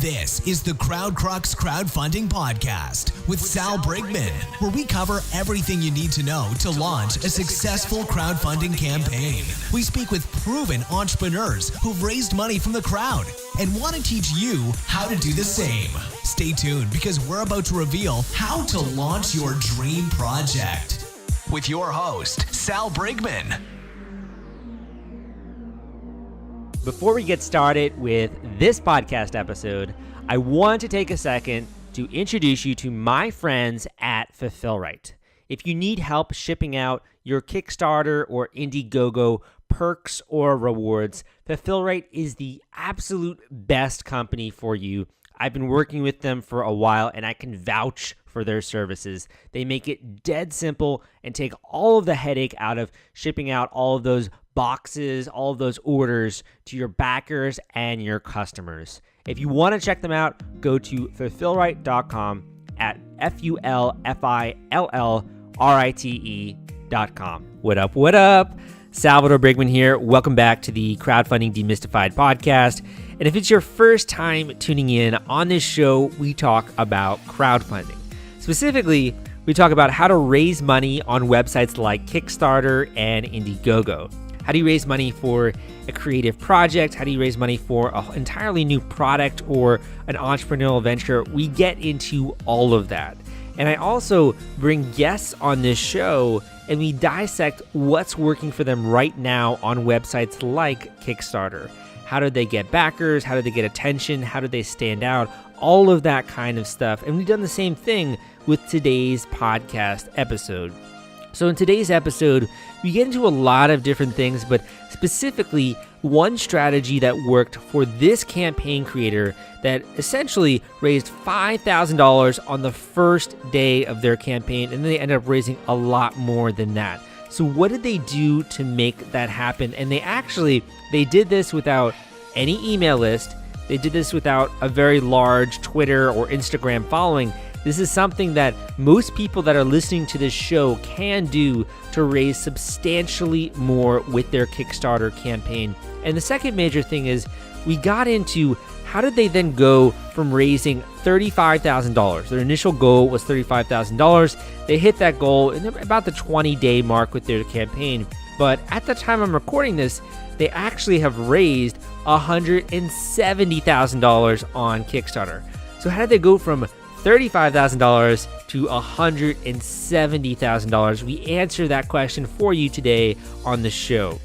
This is the Crowdcrux Crowdfunding Podcast with Sal Briggman, where we cover everything you need to know to launch a successful crowdfunding campaign. We speak with proven entrepreneurs who've raised money from the crowd and want to teach you how to do the same. Stay tuned because we're about to reveal how to launch your dream project. With your host, Sal Briggman. Before we get started with this podcast episode, I want to take a second to introduce you to my friends at Fulfillrite. If you need help shipping out your Kickstarter or Indiegogo perks or rewards, Fulfillrite is the absolute best company for you. I've been working with them for a while and I can vouch for their services. They make it dead simple and take all of the headache out of shipping out all of those boxes, all of those orders to your backers and your customers. If you want to check them out, go to fulfillrite.com at fulfillrite.com. What up, what up? Salvador Briggman here. Welcome back to the Crowdfunding Demystified podcast. And if it's your first time tuning in, on this show, we talk about crowdfunding. Specifically, we talk about how to raise money on websites like Kickstarter and Indiegogo. How do you raise money for a creative project? How do you raise money for an entirely new product or an entrepreneurial venture? We get into all of that. And I also bring guests on this show and we dissect what's working for them right now on websites like Kickstarter. How did they get backers? How did they get attention? How did they stand out? All of that kind of stuff. And we've done the same thing with today's podcast episode. So in today's episode, we get into a lot of different things, but specifically one strategy that worked for this campaign creator that essentially raised $5,000 on the first day of their campaign, and then they ended up raising a lot more than that. So what did they do to make that happen? And they did this without any email list. They did this without a very large Twitter or Instagram following. This is something that most people that are listening to this show can do to raise substantially more with their Kickstarter campaign. And the second major thing is we got into how did they then go from raising $35,000. Their initial goal was $35,000. They hit that goal in about the 20-day mark with their campaign. But at the time I'm recording this, they actually have raised $170,000 on Kickstarter. So how did they go from $35,000 to $170,000? We answer that question for you today on the show.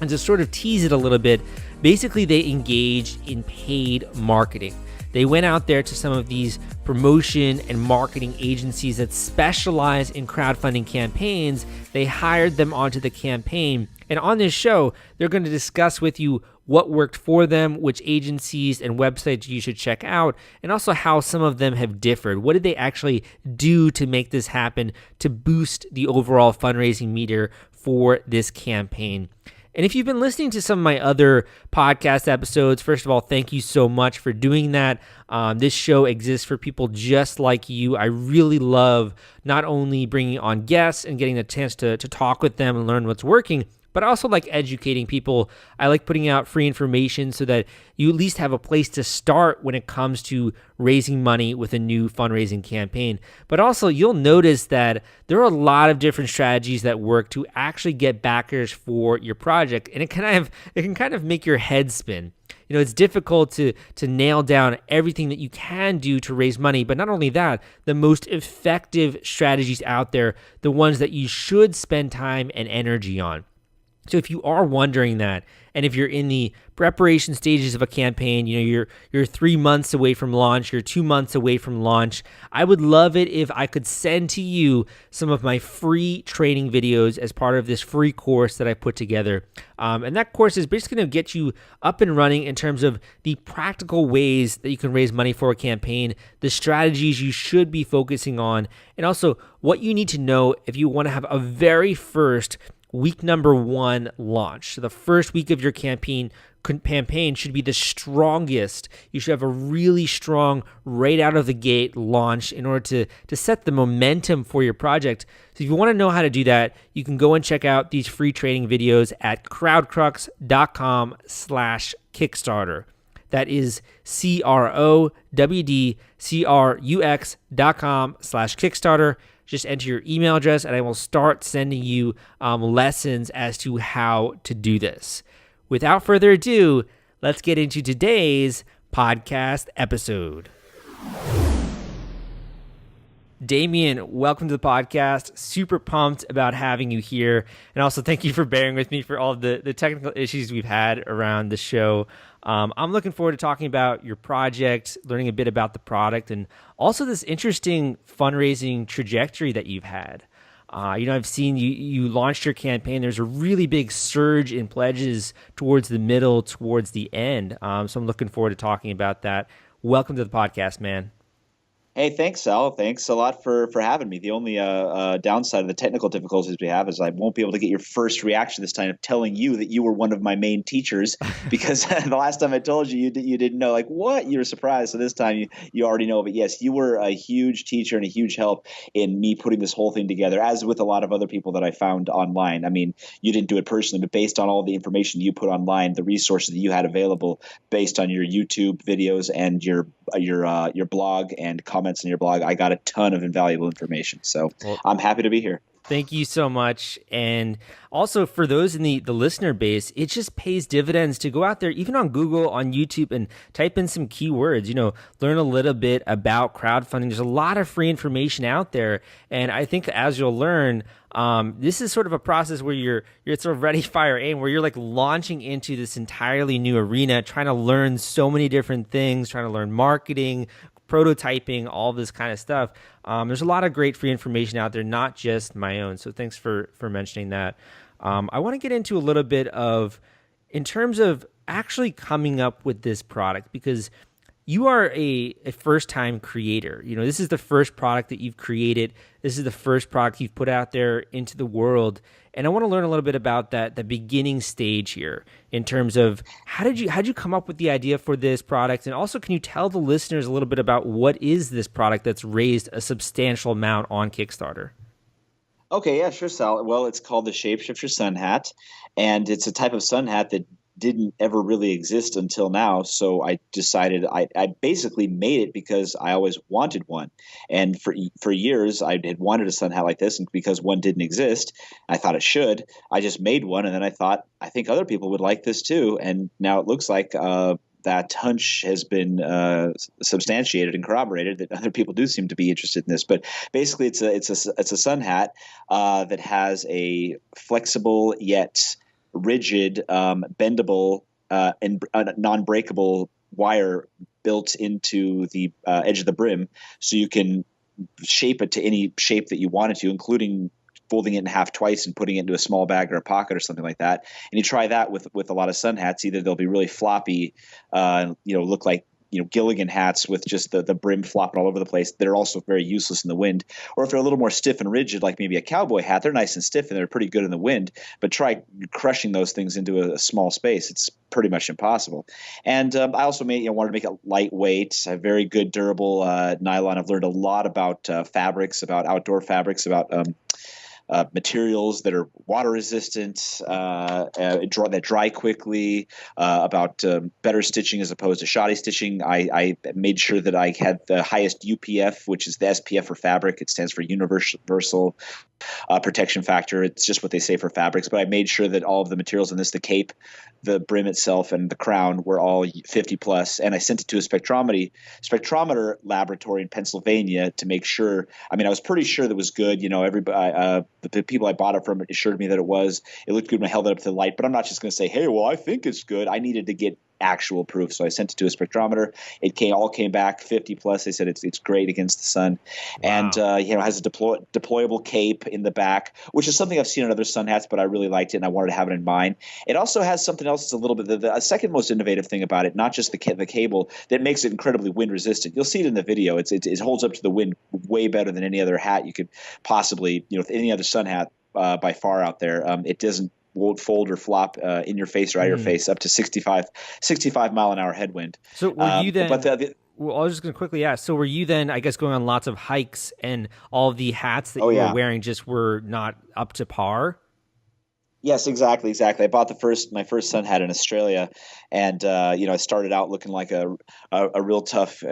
And to sort of tease it a little bit, basically they engaged in paid marketing. They went out there to some of these promotion and marketing agencies that specialize in crowdfunding campaigns. They hired them onto the campaign. And on this show, they're going to discuss with you what worked for them, which agencies and websites you should check out, and also how some of them have differed. What did they actually do to make this happen to boost the overall fundraising meter for this campaign? And if you've been listening to some of my other podcast episodes, first of all, thank you so much for doing that. This show exists for people just like you. I really love not only bringing on guests and getting the chance to talk with them and learn what's working, but I also like educating people. I like putting out free information so that you at least have a place to start when it comes to raising money with a new fundraising campaign. But also you'll notice that there are a lot of different strategies that work to actually get backers for your project. And it can kind of make your head spin. You know, it's difficult to nail down everything that you can do to raise money. But not only that, the most effective strategies out there, the ones that you should spend time and energy on. So if you are wondering that, and if you're in the preparation stages of a campaign, you know, you're 3 months away from launch, you're 2 months away from launch, I would love it if I could send to you some of my free training videos as part of this free course that I put together. And that course is basically going to get you up and running in terms of the practical ways that you can raise money for a campaign, the strategies you should be focusing on, and also what you need to know if you want to have a very first week number 1 launch. So the first week of your campaign should be the strongest. You should have a really strong right out of the gate launch in order to set the momentum for your project. So if you want to know how to do that, you can go and check out these free training videos at crowdcrux.com/Kickstarter. That is crowdcrux.com/Kickstarter. Just enter your email address and I will start sending you lessons as to how to do this. Without further ado, let's get into today's podcast episode. Damien, welcome to the podcast. Super pumped about having you here. And also thank you for bearing with me for all of the technical issues we've had around the show. I'm looking forward to talking about your project, learning a bit about the product, and also this interesting fundraising trajectory that you've had. I've seen you launched your campaign. There's a really big surge in pledges towards the middle, towards the end. So I'm looking forward to talking about that. Welcome to the podcast, man. Hey, thanks, Sal. Thanks a lot for having me. The only downside of the technical difficulties we have is I won't be able to get your first reaction this time of telling you that you were one of my main teachers, because the last time I told you, you didn't know. Like, what? You were surprised. So this time you already know. But yes, you were a huge teacher and a huge help in me putting this whole thing together, as with a lot of other people that I found online. I mean, you didn't do it personally, but based on all the information you put online, the resources that you had available based on your YouTube videos and your blog and comments in your blog, I got a ton of invaluable information. So I'm happy to be here. Thank you so much. And also for those in the listener base, it just pays dividends to go out there, even on Google, on YouTube, and type in some keywords, learn a little bit about crowdfunding. There's a lot of free information out there. And I think as you'll learn, this is sort of a process where you're sort of ready, fire, aim, where you're like launching into this entirely new arena, trying to learn so many different things, trying to learn marketing, prototyping, all this kind of stuff. There's a lot of great free information out there, not just my own. So thanks for mentioning that. I want to get into a little bit of, in terms of actually coming up with this product, because you are a first-time creator. This is the first product that you've created. This is the first product you've put out there into the world. And I want to learn a little bit about the beginning stage here, in terms of how did you come up with the idea for this product? And also, can you tell the listeners a little bit about what is this product that's raised a substantial amount on Kickstarter? Okay, yeah, sure, Sal. Well, it's called the Shapeshifter sunhat, and it's a type of sunhat that didn't ever really exist until now. So I decided I basically made it because I always wanted one. And for years, I had wanted a sun hat like this. And because one didn't exist, I thought it should. I just made one. And then I thought, I think other people would like this too. And now it looks like that hunch has been substantiated and corroborated, that other people do seem to be interested in this. But basically, it's a sun hat that has a flexible yet rigid, bendable, and non-breakable wire built into the edge of the brim, so you can shape it to any shape that you want it to, including folding it in half twice and putting it into a small bag or a pocket or something like that. And you try that with a lot of sun hats. Either they'll be really floppy, look like Gilligan hats with just the brim flopping all over the place. They're also very useless in the wind. Or if they're a little more stiff and rigid, like maybe a cowboy hat, they're nice and stiff and they're pretty good in the wind. But try crushing those things into a small space. It's pretty much impossible. And I also wanted to make it lightweight, a very good durable nylon. I've learned a lot about fabrics, about outdoor fabrics, about materials that are water resistant, that dry quickly, about better stitching as opposed to shoddy stitching. I made sure that I had the highest UPF, which is the SPF for fabric. It stands for Universal Protection Factor. It's just what they say for fabrics. But I made sure that all of the materials in this, the cape, the brim itself, and the crown, were all 50 plus. And I sent it to a spectrometer laboratory in Pennsylvania to make sure. I mean, I was pretty sure that was good. Everybody, the people I bought it from assured me that it was. It looked good when I held it up to the light. But I'm not just going to say, hey, well, I think it's good. I needed to get actual proof. So I sent it to a spectrometer. It came back 50 plus. They said it's great against the sun. Wow. And has a deployable cape in the back, which is something I've seen on other sun hats, but I really liked it and I wanted to have it in mine. It also has something else that's a little bit the second most innovative thing about it, not just the cable, that makes it incredibly wind resistant. You'll see it in the video. It holds up to the wind way better than any other hat you could possibly, any other sun hat by far out there. It won't fold or flop in your face or out of your face up to 65 mile an hour headwind. So were you then? Well, I was just going to quickly ask. So were you then, I guess, going on lots of hikes and all of the hats that you were wearing just were not up to par? Yes, exactly, exactly. I bought my first sun hat in Australia, and I started out looking like a real tough,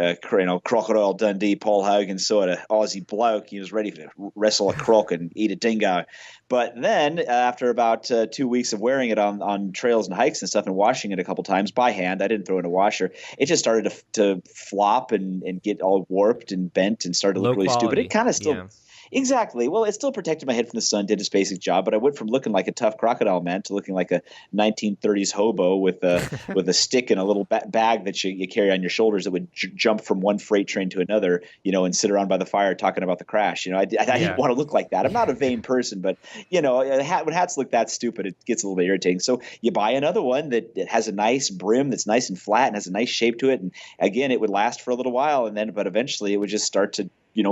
crocodile Dundee, Paul Hogan sort of Aussie bloke. He was ready to wrestle a croc and eat a dingo. But then, after about 2 weeks of wearing it on trails and hikes and stuff, and washing it a couple times by hand, I didn't throw it in a washer. It just started to flop and get all warped and bent and started to look Low really stupid. It quality. kind of still. Yeah. Exactly. Well, it still protected my head from the sun, did its basic job, but I went from looking like a tough crocodile man to looking like a 1930s hobo with a stick and a little bag that you carry on your shoulders that would jump from one freight train to another, and sit around by the fire talking about the crash. I didn't Yeah. want to look like that. I'm not a vain person, but when hats look that stupid, it gets a little bit irritating. So you buy another one that has a nice brim that's nice and flat and has a nice shape to it, and again, it would last for a little while, but eventually it would just start to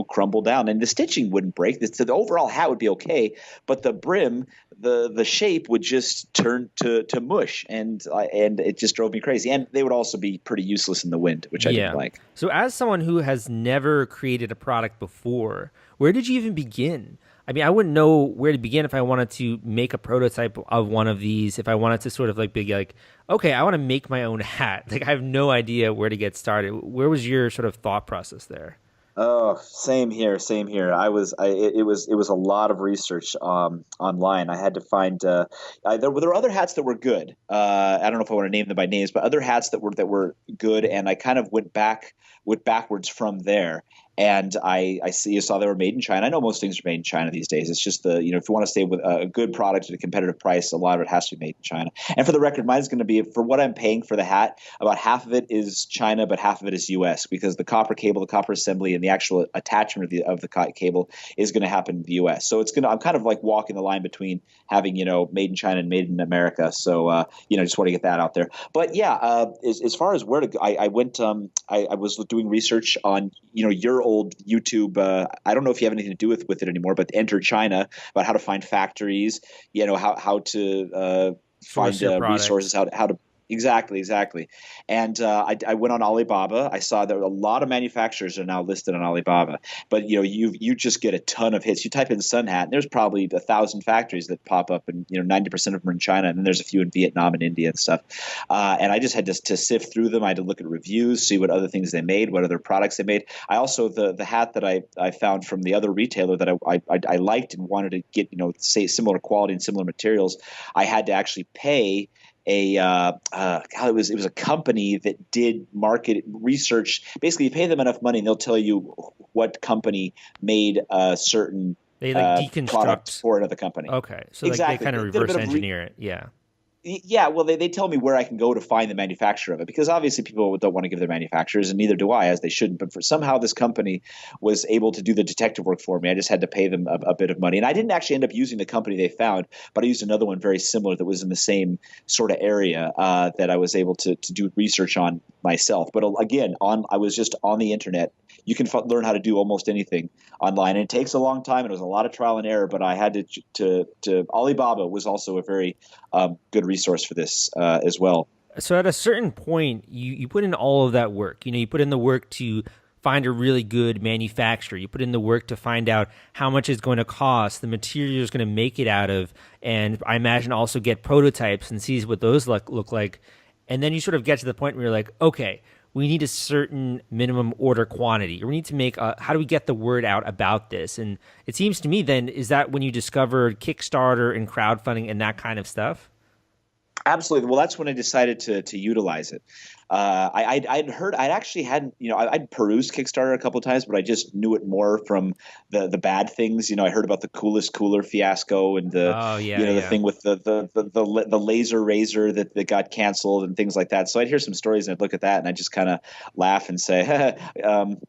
crumble down, and the stitching wouldn't break. The overall hat would be okay, but the brim, the shape would just turn to mush, and it just drove me crazy. And they would also be pretty useless in the wind, which I didn't Yeah. like. So, as someone who has never created a product before, where did you even begin? I mean, I wouldn't know where to begin if I wanted to make a prototype of one of these. If I wanted to sort of like be like, okay, I want to make my own hat. Like, I have no idea where to get started. Where was your sort of thought process there? Oh, same here, same here. It was a lot of research online. I had to find there were other hats that were good. I don't know if I want to name them by names, but other hats that were good, and I kind of went backwards from there. And I saw they were made in China. I know most things are made in China these days. It's just if you want to stay with a good product at a competitive price, a lot of it has to be made in China. And for the record, mine's going to be, for what I'm paying for the hat, about half of it is China, but half of it is U.S. because the copper cable, the copper assembly, and the actual attachment of the cable is going to happen in the U.S. So I'm kind of like walking the line between having made in China and made in America. So just want to get that out there. But yeah, as far as where to go, I went. I was doing research on your old YouTube. I don't know if you have anything to do with it anymore, but Enter China, about how to find factories. How to Source find your resources. products. How to exactly. And I went on Alibaba. I saw that a lot of manufacturers are now listed on Alibaba, but you just get a ton of hits. You type in sun hat, and there's probably 1,000 factories that pop up, and 90% of them are in China, and then there's a few in Vietnam and India and stuff. And I just had to sift through them. I had to look at reviews, see what other things they made, what other products they made. I also the hat that I found from the other retailer that I liked and wanted to get say similar quality and similar materials. I had to actually pay it was a company that did market research. Basically, you pay them enough money, and they'll tell you what company made a certain They like product deconstruct. for another company. Okay. So like they Exactly. kind of They did a reverse bit of engineer it. Yeah. Yeah, well, they tell me where I can go to find the manufacturer of it, because obviously people don't want to give their manufacturers, and neither do I, as they shouldn't. But somehow this company was able to do the detective work for me. I just had to pay them a bit of money, and I didn't actually end up using the company they found, but I used another one very similar that was in the same sort of area that I was able to do research on myself. But again, I was just on the internet. You can learn how to do almost anything online, and it takes a long time, and it was a lot of trial and error. But I had to Alibaba was also a very good resource for this as well. So at a certain point, you put in all of that work. You put in the work to find a really good manufacturer. You put in the work to find out how much it's going to cost, the material is going to make it out of, and I imagine also get prototypes and sees what those look like. And then you sort of get to the point where you're like, okay, we need a certain minimum order quantity, or we need to make how do we get the word out about this? And it seems to me then, is that when you discovered Kickstarter and crowdfunding and that kind of stuff? Absolutely. Well, that's when I decided to utilize it. I'd actually hadn't, I'd perused Kickstarter a couple of times, but I just knew it more from the bad things. I heard about the coolest cooler fiasco and the thing with the laser razor that got canceled and things like that. So I'd hear some stories and I'd look at that and I'd just kind of laugh and say,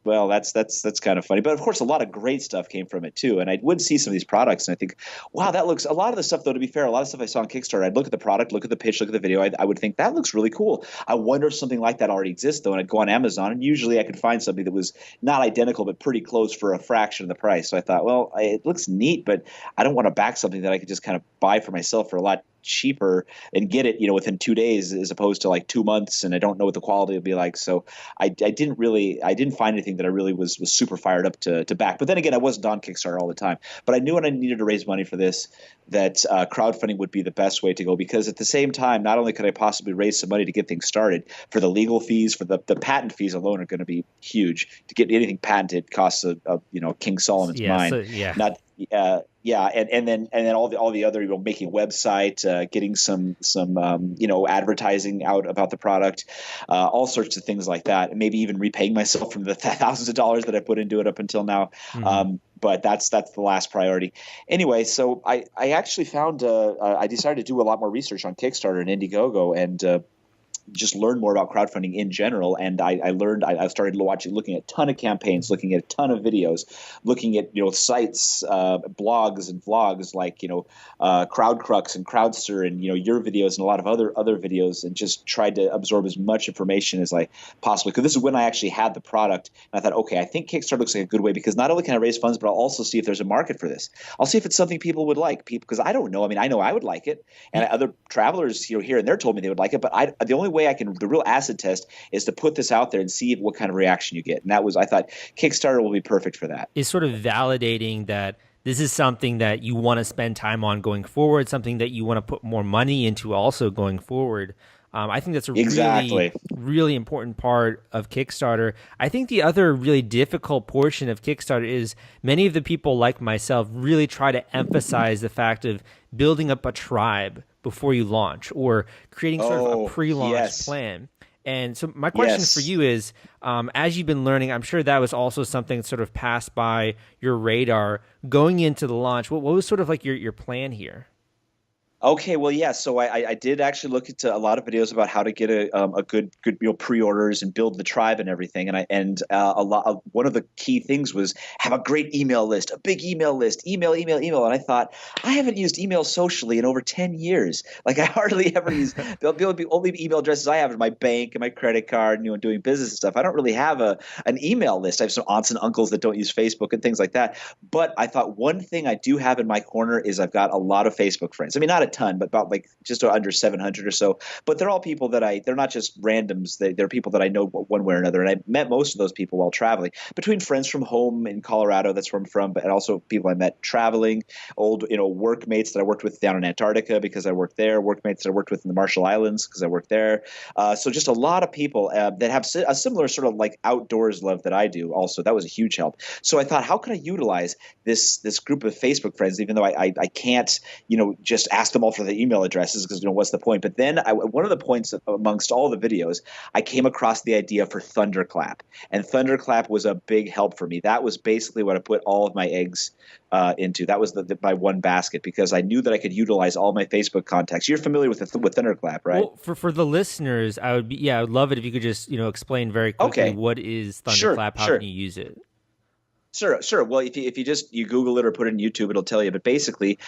well, that's kind of funny. But of course, a lot of great stuff came from it too. And I would see some of these products and I think, wow, that looks, a lot of the stuff though, to be fair, a lot of stuff I saw on Kickstarter, I'd look at the product, look at the pitch, look at the video. I would think that looks really cool. I wonder if something like that already exists though, and I'd go on Amazon and usually I could find something that was not identical but pretty close for a fraction of the price. So I thought, well, it looks neat, but I don't want to back something that I could just kind of buy for myself for a lot cheaper and get it, within 2 days as opposed to like 2 months, and I don't know what the quality will be like. So I didn't find anything that I really was super fired up to back. But then again, I wasn't on Kickstarter all the time. But I knew when I needed to raise money for this that crowdfunding would be the best way to go, because at the same time, not only could I possibly raise some money to get things started, for the legal fees, for the patent fees alone are going to be huge. To get anything patented costs a King Solomon's mine. Not and then all the other, making a website, getting some advertising out about the product, all sorts of things like that, and maybe even repaying myself from the thousands of dollars that I put into it up until now. But that's the last priority. Anyway, so I actually found I decided to do a lot more research on Kickstarter and Indiegogo, and just learn more about crowdfunding in general. And I started looking at a ton of campaigns, looking at a ton of videos, looking at, sites, blogs and vlogs like, CrowdCrux and Crowdster and, your videos and a lot of other videos, and just tried to absorb as much information as I possibly could. This is when I actually had the product. And I thought, okay, I think Kickstarter looks like a good way, because not only can I raise funds, but I'll also see if there's a market for this. I'll see if it's something people would like, because I don't know. I mean, I know I would like it, and other travelers, here and there told me they would like it, but the only way the real acid test is to put this out there and see what kind of reaction you get. And I thought Kickstarter will be perfect for that. Is sort of validating that this is something that you want to spend time on going forward, something that you want to put more money into also going forward. I think that's a really, really important part of Kickstarter. I think the other really difficult portion of Kickstarter is many of the people like myself really try to emphasize the fact of building up a tribe before you launch, or creating sort of a pre-launch plan. And so my question for you is, as you've been learning, I'm sure that was also something that sort of passed by your radar going into the launch. What was sort of like your plan here? Okay, well, yeah. So I did actually look into a lot of videos about how to get a good pre-orders and build the tribe and everything. And one of the key things was have a great email list, a big email list, email. And I thought, I haven't used email socially in over 10 years. Like, I hardly ever use the only email addresses I have are my bank and my credit card, doing business and stuff. I don't really have an email list. I have some aunts and uncles that don't use Facebook and things like that. But I thought one thing I do have in my corner is I've got a lot of Facebook friends. I mean, not a ton, but about like just under 700 or so. But they're all people they're not just randoms. They're people that I know one way or another. And I met most of those people while traveling, between friends from home in Colorado, that's where I'm from, but also people I met traveling, old, workmates that I worked with down in Antarctica because I worked there, workmates that I worked with in the Marshall Islands because I worked there. So just a lot of people that have a similar sort of like outdoors love that I do also. That was a huge help. So I thought, how can I utilize this group of Facebook friends, even though I can't, just ask them all for the email addresses, because what's the point? But then one of the points amongst all the videos, I came across the idea for Thunderclap, and Thunderclap was a big help for me. That was basically what I put all of my eggs into. That was my one basket, because I knew that I could utilize all my Facebook contacts. You're familiar with Thunderclap, right? Well, for the listeners, I would love it if you could just explain very quickly what is Thunderclap, how can you use it? Sure. Well, if you Google it or put it in YouTube, it'll tell you. But basically,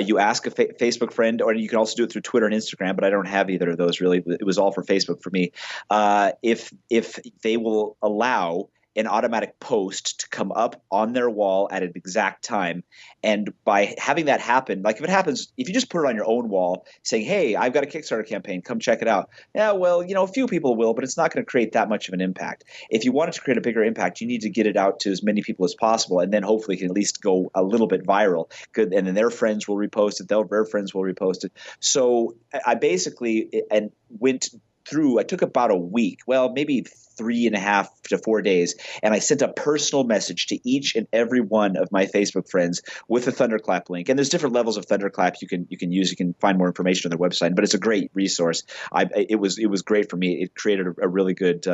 you ask a Facebook friend, or you can also do it through Twitter and Instagram. But I don't have either of those really. It was all for Facebook for me. If they will allow an automatic post to come up on their wall at an exact time. And by having that happen, like if you just put it on your own wall saying, hey, I've got a Kickstarter campaign, come check it out. Yeah, well, a few people will, but it's not going to create that much of an impact. If you want it to create a bigger impact, you need to get it out to as many people as possible. And then hopefully it can at least go a little bit viral. Good. And then their friends will repost it. Their friends will repost it. So I basically I took about a week, well, maybe 3.5 to 4 days, and I sent a personal message to each and every one of my Facebook friends with a Thunderclap link. And there's different levels of Thunderclap you can use. You can find more information on their website, but it's a great resource. It was great for me. It created a really good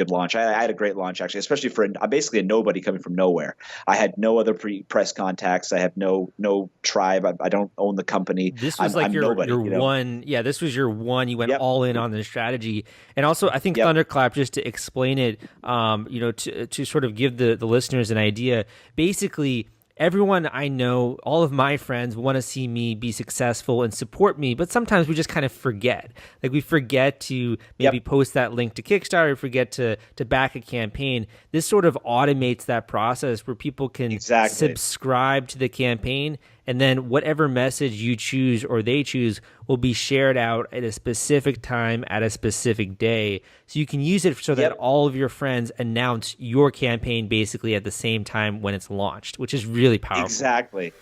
launch. I had a great launch, actually, especially for basically a nobody coming from nowhere. I had no other press contacts. I have no tribe. I don't own the company. This was your one. Yeah, this was your one. You went all in on the strategy, and also I think Thunderclap, just to explain it, to sort of give the listeners an idea. Basically, everyone I know, all of my friends want to see me be successful and support me, but sometimes we just kind of forget. Like, we forget to maybe post that link to Kickstarter, forget to back a campaign. This sort of automates that process where people can subscribe to the campaign And then whatever message you choose or they choose will be shared out at a specific time at a specific day. So you can use it so that all of your friends announce your campaign basically at the same time when it's launched, which is really powerful. Exactly.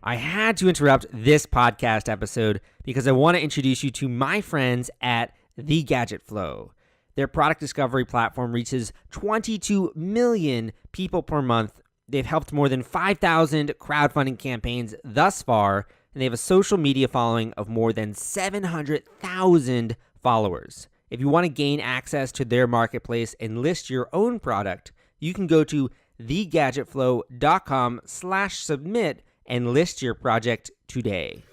I had to interrupt this podcast episode because I want to introduce you to my friends at The Gadget Flow. Their product discovery platform reaches 22 million people per month. They've helped more than 5,000 crowdfunding campaigns thus far, and they have a social media following of more than 700,000 followers. If you want to gain access to their marketplace and list your own product, you can go to thegadgetflow.com/submit and list your project today.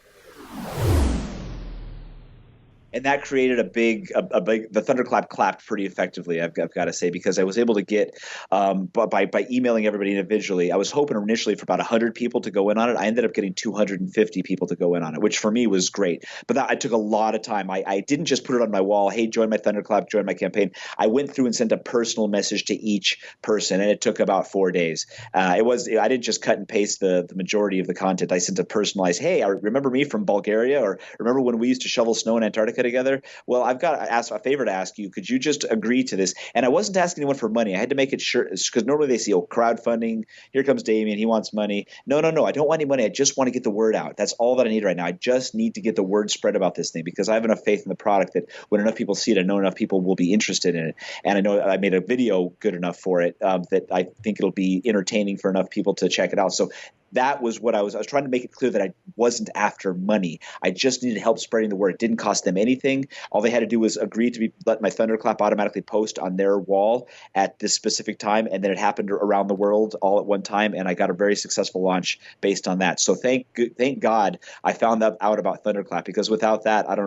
And that created a big. The thunderclap clapped pretty effectively, I've got to say, because I was able to get by emailing everybody individually. I was hoping initially for about 100 people to go in on it. I ended up getting 250 people to go in on it, which for me was great. But it took a lot of time. I didn't just put it on my wall. Hey, join my thunderclap, join my campaign. I went through and sent a personal message to each person, and it took about 4 days. I didn't just cut and paste the majority of the content. I sent a personalized, hey, remember me from Bulgaria, or remember when we used to shovel snow in Antarctica together? Well, I've got a favor to ask you. Could you just agree to this? And I wasn't asking anyone for money. I had to make it sure, because normally they see, crowdfunding. Here comes Damien. He wants money. No. I don't want any money. I just want to get the word out. That's all that I need right now. I just need to get the word spread about this thing, because I have enough faith in the product that when enough people see it, I know enough people will be interested in it. And I know I made a video good enough for it that I think it'll be entertaining for enough people to check it out. So that was what I was trying to make it clear that I wasn't after money. I just needed help spreading the word. It didn't cost them anything. All they had to do was agree to let my thunderclap automatically post on their wall at this specific time, and then it happened around the world all at one time, and I got a very successful launch based on that. So thank God I found out about thunderclap, because without that, I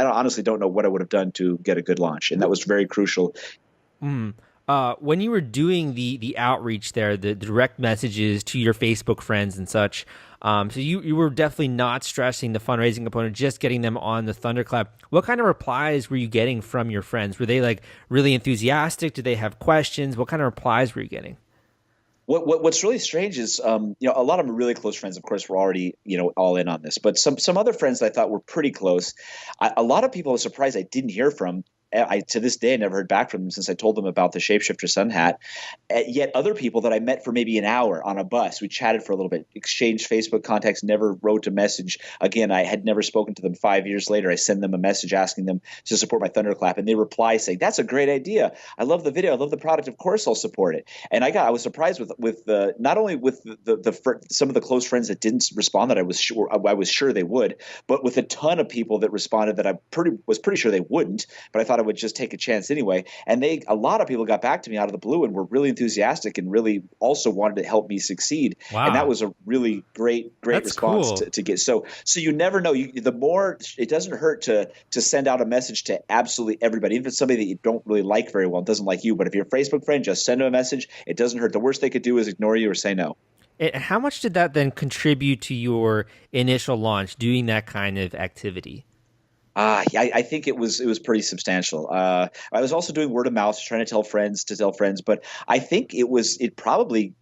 honestly don't know what I would have done to get a good launch, and that was very crucial. When you were doing the outreach there, the direct messages to your Facebook friends and such, so you were definitely not stressing the fundraising component, just getting them on the thunderclap. What kind of replies were you getting from your friends? Were they like really enthusiastic? Did they have questions? What kind of replies were you getting? What's really strange is, a lot of them are really close friends. Of course, we're already, all in on this. But some other friends that I thought were pretty close. A lot of people I was surprised I didn't hear from. I to this day never heard back from them since I told them about the Shapeshifter sunhat. Yet other people that I met for maybe an hour on a bus, we chatted for a little bit, exchanged Facebook contacts, never wrote a message. Again, I had never spoken to them. 5 years later, I send them a message asking them to support my thunderclap, and they reply saying, "That's a great idea. I love the video. I love the product. Of course, I'll support it." And I was surprised with not only with some of the close friends that didn't respond that I was sure they would, but with a ton of people that responded that I was pretty sure they wouldn't, but I thought I would just take a chance anyway. And a lot of people got back to me out of the blue and were really enthusiastic and really also wanted to help me succeed. Wow. And that was a really great That's response cool. to get. So you never know. The more, it doesn't hurt to send out a message to absolutely everybody, even if it's somebody that you don't really like very well, doesn't like you. But if you're a Facebook friend, just send them a message. It doesn't hurt. The worst they could do is ignore you or say no. And how much did that then contribute to your initial launch, doing that kind of activity? I think it was pretty substantial. I was also doing word of mouth, trying to tell friends, but I think it probably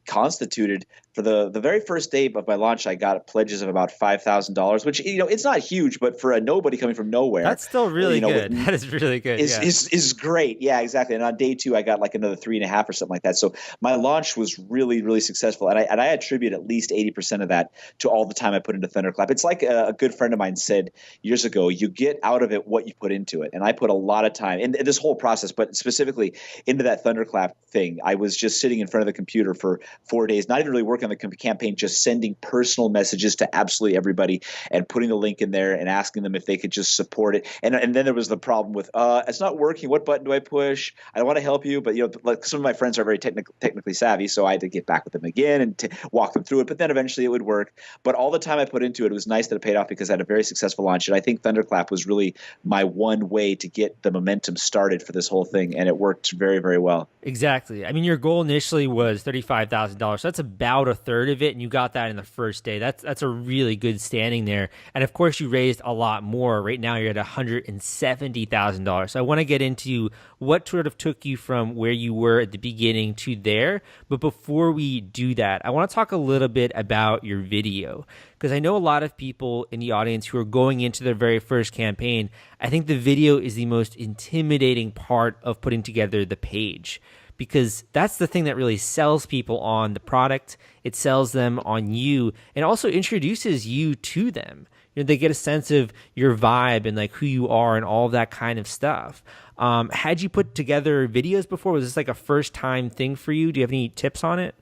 constituted, for the very first day of my launch, I got pledges of about $5,000, which, it's not huge, but for a nobody coming from nowhere, that's still really good. That is really good. Is great. Yeah, exactly. And on day 2, I got like another 3.5 or something like that. So my launch was really, really successful. And I attribute at least 80% of that to all the time I put into thunderclap. It's like a good friend of mine said years ago, you get out of it what you put into it. And I put a lot of time in this whole process, but specifically into that thunderclap thing. I was just sitting in front of the computer for 4 days, not even really working on the campaign, just sending personal messages to absolutely everybody and putting the link in there and asking them if they could just support it. And then there was the problem with, it's not working. What button do I push? I want to help you, but like some of my friends are very technically savvy, so I had to get back with them again and walk them through it. But then eventually it would work. But all the time I put into it, it was nice that it paid off, because I had a very successful launch. And I think thunderclap was really my one way to get the momentum started for this whole thing, and it worked very, very well. Exactly. I mean, your goal initially was $35,000. So that's about a third of it, and you got that in the first day. That's a really good standing there. And of course, you raised a lot more. Right now, you're at $170,000. So I want to get into what sort of took you from where you were at the beginning to there. But before we do that, I want to talk a little bit about your video, because I know a lot of people in the audience who are going into their very first campaign. I think the video is the most intimidating part of putting together the page, because that's the thing that really sells people on the product. It sells them on you, and also introduces you to them. You know, they get a sense of your vibe and like who you are and all of that kind of stuff. Had you put together videos before? Was this like a first time thing for you? Do you have any tips on it?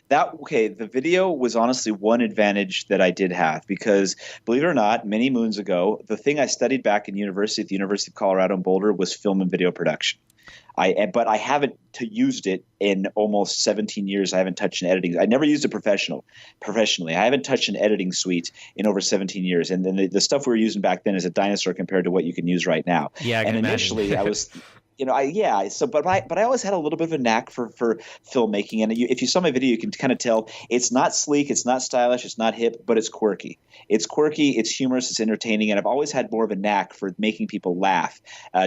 The video was honestly one advantage that I did have, because believe it or not, many moons ago, the thing I studied back in university at the University of Colorado in Boulder was film and video production. But I haven't used it in almost 17 years. I haven't touched an editing. I never used it professionally. I haven't touched an editing suite in over 17 years. And then the stuff we were using back then is a dinosaur compared to what you can use right now. Yeah, I can and initially imagine. I was but I always had a little bit of a knack for filmmaking. And if you saw my video, you can kind of tell it's not sleek, it's not stylish, it's not hip, but it's quirky. It's quirky, it's humorous, it's entertaining. And I've always had more of a knack for making people laugh,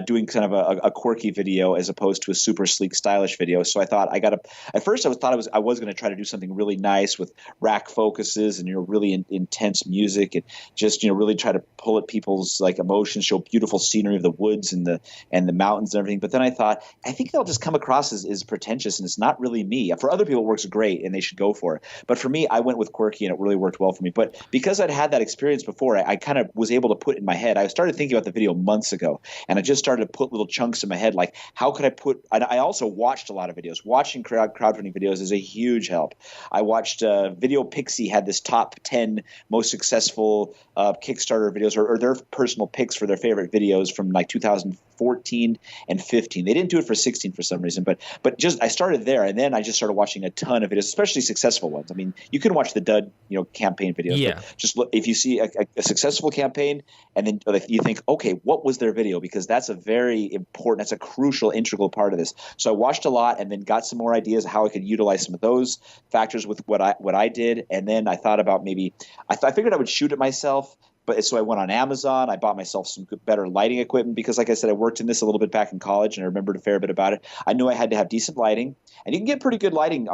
doing kind of a quirky video as opposed to a super sleek, stylish video. So I thought at first I was going to try to do something really nice with rack focuses and, really intense music, and just, really try to pull at people's like emotions, show beautiful scenery of the woods and the mountains and everything. But then I thought, I think they'll just come across as pretentious, and it's not really me. For other people, it works great, and they should go for it. But for me, I went with quirky, and it really worked well for me. But because I'd had that experience before, I kind of was able to put in my head. I started thinking about the video months ago, and I just started to put little chunks in my head, like how could I put – I also watched a lot of videos. Watching crowdfunding videos is a huge help. I watched Video Pixie had this top 10 most successful Kickstarter videos, or their personal picks for their favorite videos from like 2014 and 15. They didn't do it for 16 for some reason, but just I started there, and then I just started watching a ton of videos, especially successful ones. I mean, you can watch the dud, campaign videos. Yeah. But just look, if you see a successful campaign, and then you think, okay, what was their video? Because that's a very important, that's a crucial, integral part of this. So I watched a lot, and then got some more ideas of how I could utilize some of those factors with what I did, and then I thought about maybe I figured I would shoot it myself. But so I went on Amazon. I bought myself some better lighting equipment because, like I said, I worked in this a little bit back in college, and I remembered a fair bit about it. I knew I had to have decent lighting, and you can get pretty good lighting.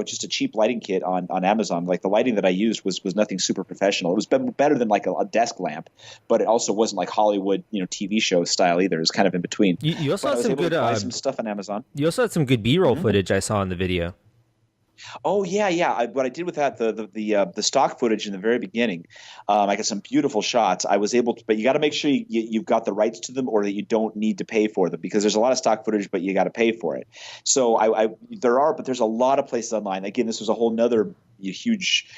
Just a cheap lighting kit on Amazon. Like the lighting that I used was nothing super professional. It was better than like a desk lamp, but it also wasn't like Hollywood TV show style either. It was kind of in between. You also had some good buy some stuff on Amazon. You also had some good B-roll footage I saw in the video. Oh yeah. What I did with that, the stock footage in the very beginning, I got some beautiful shots. I was able to, but you got to make sure you've got the rights to them, or that you don't need to pay for them, because there's a lot of stock footage, but you got to pay for it. So but there's a lot of places online. Again, this was a whole nother huge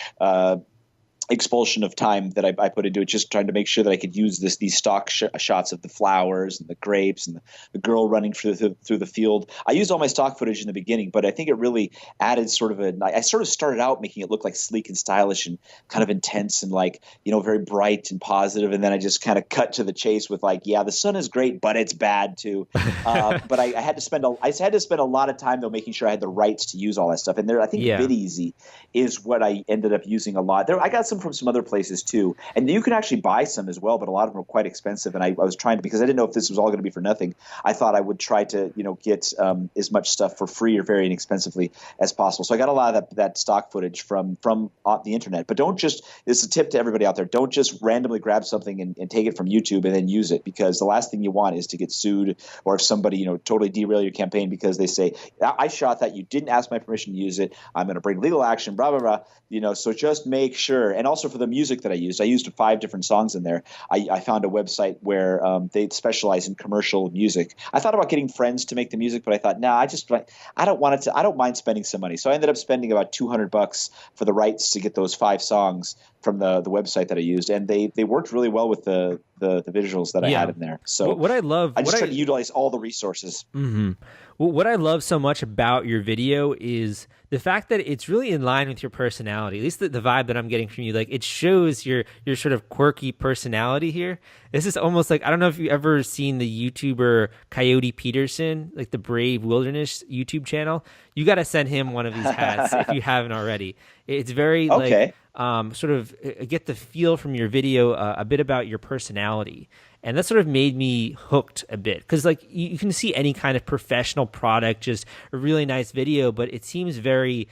expulsion of time that I put into it, just trying to make sure that I could use these stock shots of the flowers and the grapes and the girl running through the field. I used all my stock footage in the beginning, but I think it really added I sort of started out making it look like sleek and stylish and kind of intense and like, very bright and positive. And then I just kind of cut to the chase with like, yeah, the sun is great, but it's bad too. But I had to spend a lot of time though, making sure I had the rights to use all that stuff. And I think VidEasy is what I ended up using a lot. I got some from some other places too, and you can actually buy some as well, but a lot of them are quite expensive. And I was trying to, because I didn't know if this was all going to be for nothing, I thought I would try to get as much stuff for free or very inexpensively as possible. So I got a lot of that stock footage from the internet. But don't just, this is a tip to everybody out there, don't just randomly grab something and take it from YouTube and then use it, because the last thing you want is to get sued, or if somebody totally derail your campaign because they say, I shot that, you didn't ask my permission to use it, I'm going to bring legal action, blah blah blah. So just make sure. And also for the music that I used 5 different songs in there. I found a website where they specialize in commercial music. I thought about getting friends to make the music, but I thought, I don't mind spending some money. So I ended up spending about $200 for the rights to get those 5 songs the website that I used, and they worked really well with the visuals that I had in there. So what I love, I just tried to utilize all the resources. Mm-hmm. Well, what I love so much about your video is the fact that it's really in line with your personality. At least the vibe that I'm getting from you, like it shows your sort of quirky personality here. This is almost like, I don't know if you've ever seen the YouTuber Coyote Peterson, like the Brave Wilderness YouTube channel. You got to send him one of these hats if you haven't already. It's very okay. Sort of get the feel from your video a bit about your personality. And that sort of made me hooked a bit because, like, you can see any kind of professional product, just a really nice video, but it seems very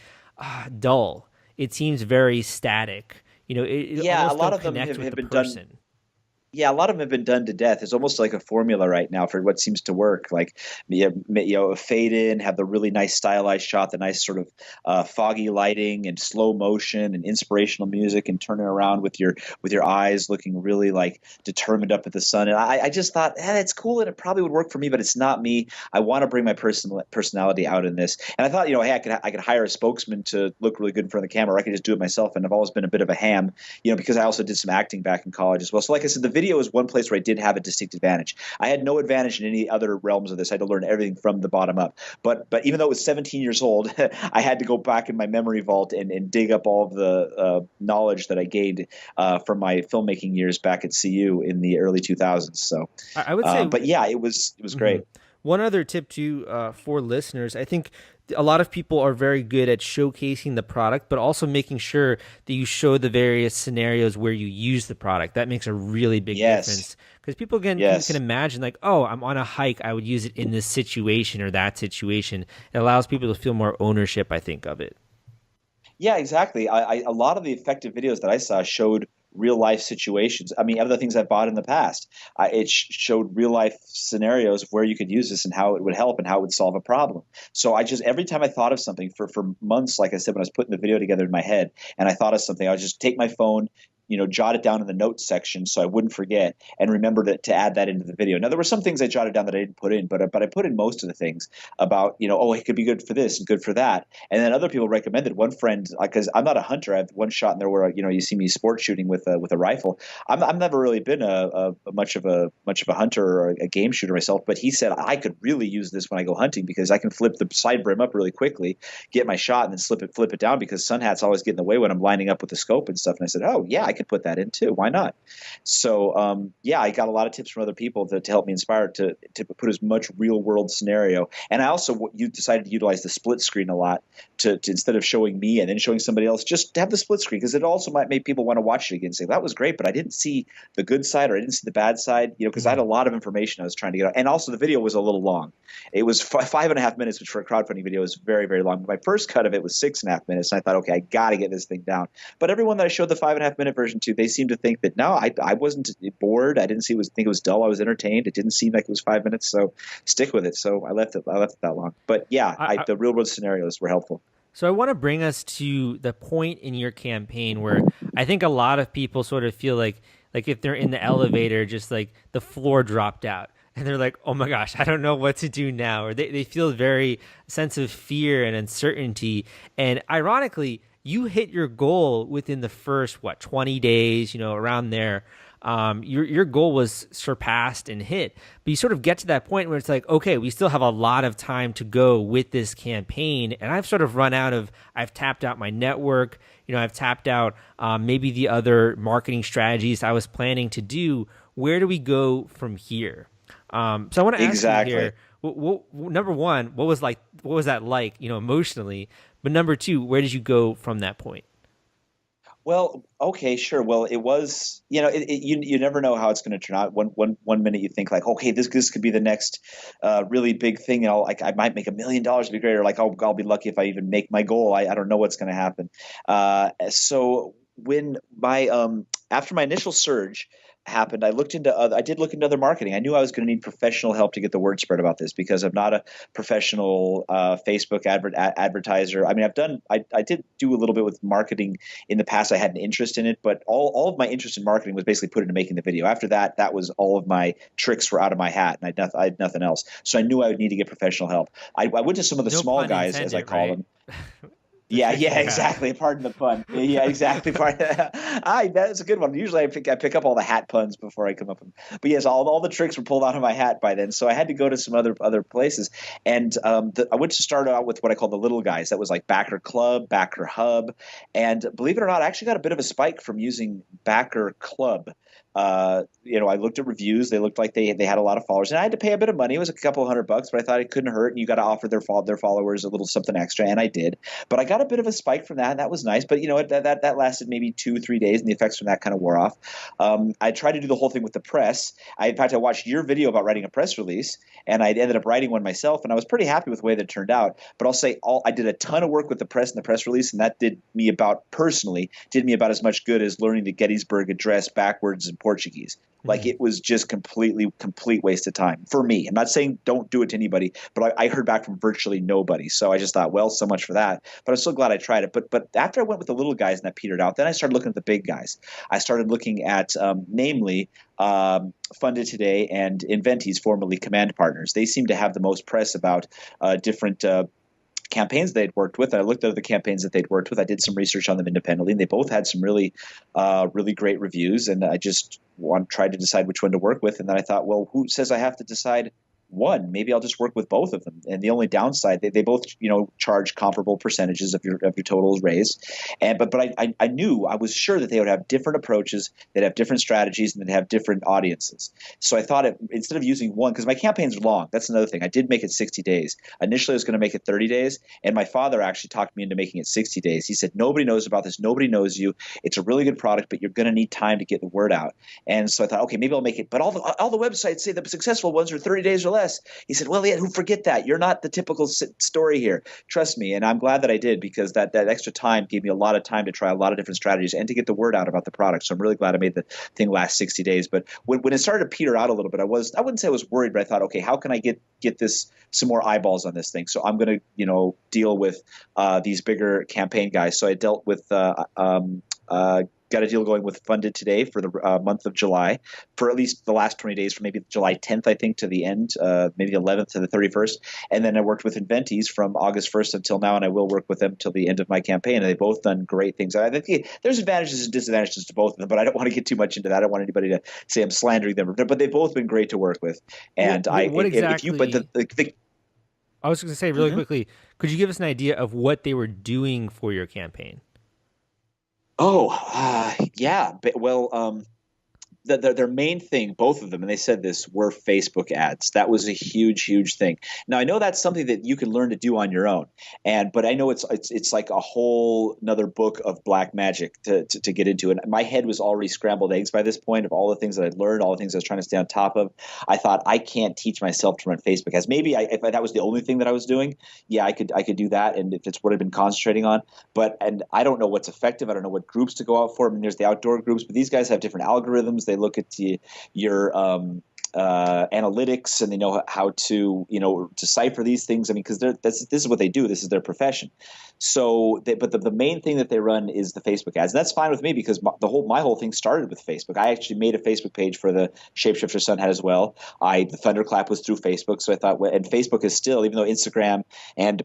dull. It seems very static. You know, a lot of them have been done. Yeah, a lot of them have been done to death. It's almost like a formula right now for what seems to work. Like, fade in, have the really nice stylized shot, the nice sort of foggy lighting and slow motion and inspirational music, and turn it around with your eyes looking really like determined up at the sun. And I just thought, it's cool and it probably would work for me, but it's not me. I want to bring my personality out in this. And I thought, hey, I could hire a spokesman to look really good in front of the camera, or I could just do it myself. And I've always been a bit of a ham, because I also did some acting back in college as well. So like I said, the video is one place where I did have a distinct advantage. I had no advantage in any other realms of this. I had to learn everything from the bottom up. But even though it was 17 years old, I had to go back in my memory vault and dig up all of the knowledge that I gained from my filmmaking years back at CU in the early 2000s. So I would say, but yeah, it was great. One other tip too for listeners, I think a lot of people are very good at showcasing the product, but also making sure that you show the various scenarios where you use the product. That makes a really big difference because people can imagine like, oh, I'm on a hike, I would use it in this situation or that situation. It allows people to feel more ownership, I think, of it. Yeah, exactly. A lot of the effective videos that I saw showed real life situations. I mean, other things I've bought in the past, it showed real life scenarios where you could use this and how it would help and how it would solve a problem. So every time I thought of something for months, like I said, when I was putting the video together in my head and I thought of something, I would just take my phone, jot it down in the notes section so I wouldn't forget and remember to add that into the video. Now, there were some things I jotted down that I didn't put in, but I put in most of the things about, it could be good for this and good for that. And then other people recommended. One friend, because I'm not a hunter, I have one shot in there where, you see me sport shooting with a rifle. I've never really been a much of a hunter or a game shooter myself, but he said I could really use this when I go hunting because I can flip the side brim up really quickly, get my shot, and then flip it down because sun hats always get in the way when I'm lining up with the scope and stuff. And I said, oh yeah, I could put that in too. Why not? So I got a lot of tips from other people to help me inspire to put as much real world scenario. And I also decided to utilize the split screen a lot to instead of showing me and then showing somebody else, just have the split screen because it also might make people want to watch it again and say that was great, but I didn't see the good side or I didn't see the bad side, because I had a lot of information I was trying to get out. And also the video was a little long. It was 5.5 minutes, which for a crowdfunding video is very, very long. My first cut of it was 6.5 minutes. And I thought, okay, I got to get this thing down. But everyone that I showed the 5.5 minute version to, they seemed to think that no, I wasn't bored. I didn't think it was dull. I was entertained. It didn't seem like it was 5 minutes. So stick with it. So I left it that long. But yeah, the real world scenarios were helpful. So I want to bring us to the point in your campaign where I think a lot of people sort of feel like if they're in the elevator, just like the floor dropped out and they're like, oh my gosh, I don't know what to do now. Or they feel very sense of fear and uncertainty. And ironically, you hit your goal within the first, 20 days, around there. Your goal was surpassed and hit, but you sort of get to that point where it's like, okay, we still have a lot of time to go with this campaign. And I've sort of I've tapped out my network, I've tapped out maybe the other marketing strategies I was planning to do. Where do we go from here? So I want to ask you here, number one, what was that like, emotionally? But number two, where did you go from that point? Well, okay, sure. Well, it was, you never know how it's going to turn out. One minute you think like, okay, this could be the next really big thing. And I might make $1 million, it'd be great. Or like, I'll be lucky if I even make my goal. I don't know what's going to happen. So when after my initial surge happened, I did look into other marketing. I knew I was going to need professional help to get the word spread about this because I'm not a professional Facebook advertiser. I mean, I did do a little bit with marketing in the past. I had an interest in it, but all of my interest in marketing was basically put into making the video. After that was all of my tricks were out of my hat, and I had nothing else. So I knew I would need to get professional help. I went to some of the small guys, as I call them. Yeah, exactly. Pardon the pun. Yeah, exactly. That's a good one. Usually I pick up all the hat puns before I come up with them. But yes, all the tricks were pulled out of my hat by then. So I had to go to some other places. And I went to start out with what I call the little guys. That was like Backer Club, Backer Hub. And believe it or not, I actually got a bit of a spike from using Backer Club. I looked at reviews. They looked like they had a lot of followers, and I had to pay a bit of money. It was a couple $100, but I thought it couldn't hurt. And you got to offer their followers a little something extra, and I did. But I got a bit of a spike from that, and that was nice. But that lasted maybe 2-3 days, and the effects from that kind of wore off. I tried to do the whole thing with the press. In fact, I watched your video about writing a press release, and I ended up writing one myself, and I was pretty happy with the way that it turned out. But I'll say I did a ton of work with the press and the press release, and that did me about as much good as learning the Gettysburg Address backwards in Portuguese. Like, it was just complete waste of time for me. I'm not saying don't do it to anybody, but I heard back from virtually nobody. So I just thought, well, so much for that. But I'm so glad I tried it. But after I went with the little guys and that petered out, then I started looking at the big guys. I started looking at, namely, Funded Today and Inventes, formerly Command Partners. They seem to have the most press about different campaigns they'd worked with. I looked at the campaigns that they'd worked with. I did some research on them independently, and they both had some really great reviews. And I just tried to decide which one to work with. And then I thought, well, who says I have to decide one? Maybe I'll just work with both of them. And the only downside, they both charge comparable percentages of your totals raised. But I was sure that they would have different approaches, they'd have different strategies, and they'd have different audiences. So I thought instead of using one, because my campaigns are long, that's another thing. I did make it 60 days. Initially, I was going to make it 30 days, and my father actually talked me into making it 60 days. He said, nobody knows about this. Nobody knows you. It's a really good product, but you're going to need time to get the word out. And so I thought, okay, maybe I'll make it. But all the websites say the successful ones are 30 days or less. He said, well, yeah, forget that. You're not the typical story here. Trust me. And I'm glad that I did, because that extra time gave me a lot of time to try a lot of different strategies and to get the word out about the product. So I'm really glad I made the thing last 60 days. But when it started to peter out a little bit, I wouldn't say I was worried, but I thought, okay, how can I get this some more eyeballs on this thing? So I'm going to, deal with these bigger campaign guys. So I dealt with got a deal going with Funded Today for the month of July, for at least the last 20 days, from maybe July 10th, I think, to the end, maybe the 11th to the 31st. And then I worked with Inventes from August 1st until now, and I will work with them till the end of my campaign. And they've both done great things. I think there's advantages and disadvantages to both of them, but I don't want to get too much into that. I don't want anybody to say I'm slandering them, but they've both been great to work with. And I was going to say really quickly, could you give us an idea of what they were doing for your campaign? Yeah. Well, their main thing, both of them, and they said this, were Facebook ads. That was a huge thing. Now, I know that's something that you can learn to do on your own, but I know it's like a whole another book of black magic to get into. And my head was already scrambled eggs by this point of all the things that I'd learned, all the things I was trying to stay on top of. I thought, I can't teach myself to run Facebook ads. Maybe if that was the only thing that I was doing, yeah, I could do that, and if it's what I've been concentrating on. And I don't know what's effective. I don't know what groups to go out for. I mean, there's the outdoor groups, but these guys have different algorithms. They look at your analytics, and they know how to decipher these things. I mean, because this is what they do. This is their profession. So, but the main thing that they run is the Facebook ads. And that's fine with me, because my whole thing started with Facebook. I actually made a Facebook page for the Shapeshifter Sunhat as well. The Thunderclap was through Facebook. So I thought, and Facebook is still, even though Instagram and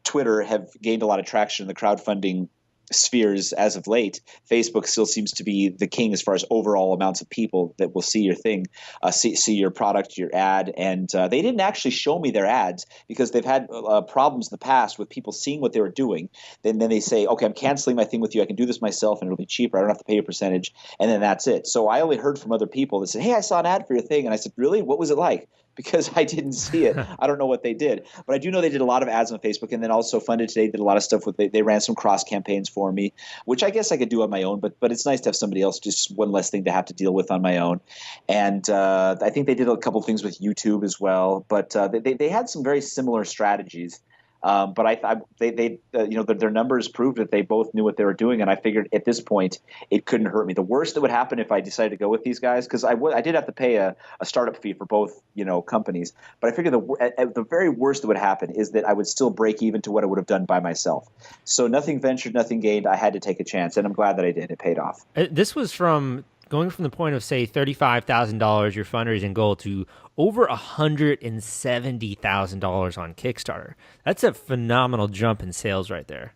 Twitter have gained a lot of traction in the crowdfunding spheres as of late, Facebook still seems to be the king as far as overall amounts of people that will see your thing, see your product, your ad. And they didn't actually show me their ads, because they've had problems in the past with people seeing what they were doing. Then they say, okay, I'm canceling my thing with you. I can do this myself, and it'll be cheaper. I don't have to pay a percentage. And then that's it. So I only heard from other people that said, hey, I saw an ad for your thing. And I said, really? What was it like? Because I didn't see it. I don't know what they did. But I do know they did a lot of ads on Facebook, and then also Funded Today did a lot of stuff with they ran some cross campaigns for me, which I guess I could do on my own, but it's nice to have somebody else, just one less thing to have to deal with on my own. And I think they did a couple things with YouTube as well, but they had some very similar strategies. But their numbers proved that they both knew what they were doing, and I figured at this point it couldn't hurt me. The worst that would happen if I decided to go with these guys, because I did have to pay a startup fee for both companies, but I figured the very worst that would happen is that I would still break even to what I would have done by myself. So nothing ventured, nothing gained. I had to take a chance, and I'm glad that I did. It paid off. This was going from the point of, say, $35,000 your fundraising goal to over $170,000 on Kickstarter. That's a phenomenal jump in sales right there.